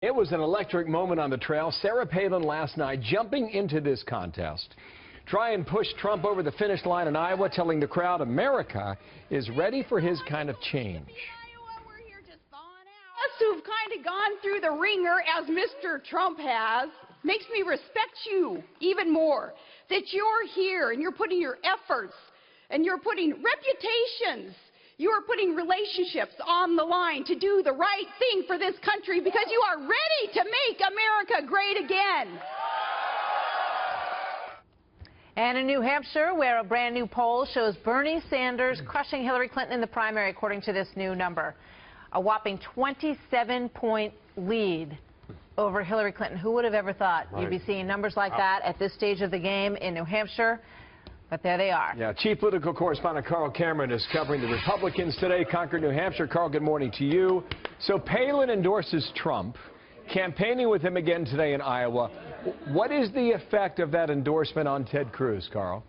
It was an electric moment on the trail. Sarah Palin last night jumping into this contest. Try and push Trump over the finish line in Iowa, telling the crowd America is ready for his kind of change. Us who've kind of gone through the ringer as Mr. Trump has makes me respect you even more. That you're here and you're putting your efforts and you're putting reputations. You are putting relationships on the line to do the right thing for this country because you are ready to make America great again. And in New Hampshire, where a brand new poll shows Bernie Sanders crushing Hillary Clinton in the primary, according to this new number. A whopping 27-point lead over Hillary Clinton. Who would have ever thought you'd be seeing numbers like that at this stage of the game in New Hampshire? But there they are. Yeah, Chief Political Correspondent Carl Cameron is covering the Republicans today. Concord, New Hampshire. Carl, good morning to you. So Palin endorses Trump, campaigning with him again today in Iowa. What is the effect of that endorsement on Ted Cruz, Carl?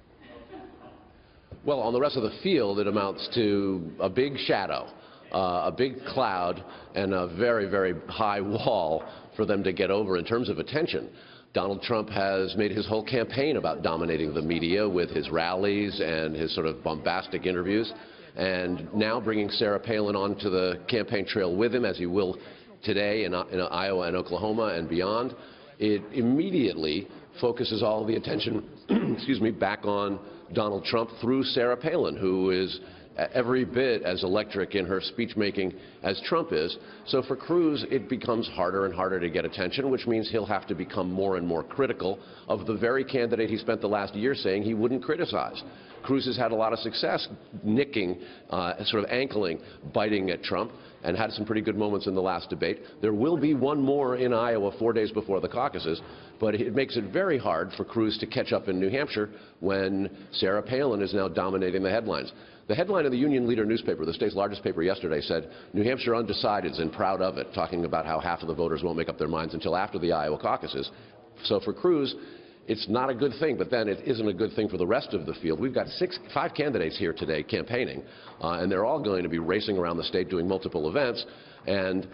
Well, on the rest of the field, it amounts to a big shadow, a big cloud, and a very, very high wall for them to get over in terms of attention. Donald Trump has made his whole campaign about dominating the media with his rallies and his sort of bombastic interviews. And now bringing Sarah Palin onto the campaign trail with him, as he will today in Iowa and Oklahoma and beyond, it immediately focuses all the attention back on Donald Trump through Sarah Palin, who is every bit as electric in her speech-making as Trump is. So for Cruz, it becomes harder and harder to get attention, which means he'll have to become more and more critical of the very candidate he spent the last year saying he wouldn't criticize. Cruz has had a lot of success nicking, sort of ankling, biting at Trump, and had some pretty good moments in the last debate. There will be one more in Iowa 4 days before the caucuses, but it makes it very hard for Cruz to catch up in New Hampshire when Sarah Palin is now dominating the headlines. The headline of the Union Leader newspaper, the state's largest paper yesterday, said, "New Hampshire undecideds and proud of it," talking about how half of the voters won't make up their minds until after the Iowa caucuses. So for Cruz, it's not a good thing, but then it isn't a good thing for the rest of the field. We've got five candidates here today campaigning, and they're all going to be racing around the state doing multiple events. And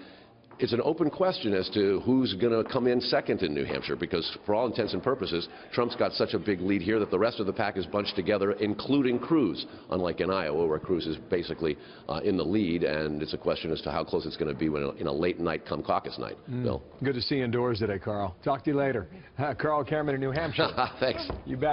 it's an open question as to who's going to come in second in New Hampshire, because for all intents and purposes, Trump's got such a big lead here that the rest of the pack is bunched together, including Cruz, unlike in Iowa, where Cruz is basically in the lead, and it's a question as to how close it's going to be when in a late night come caucus night. Bill. Good to see you indoors today, Carl. Talk to you later. Carl Cameron in New Hampshire. Thanks. You bet.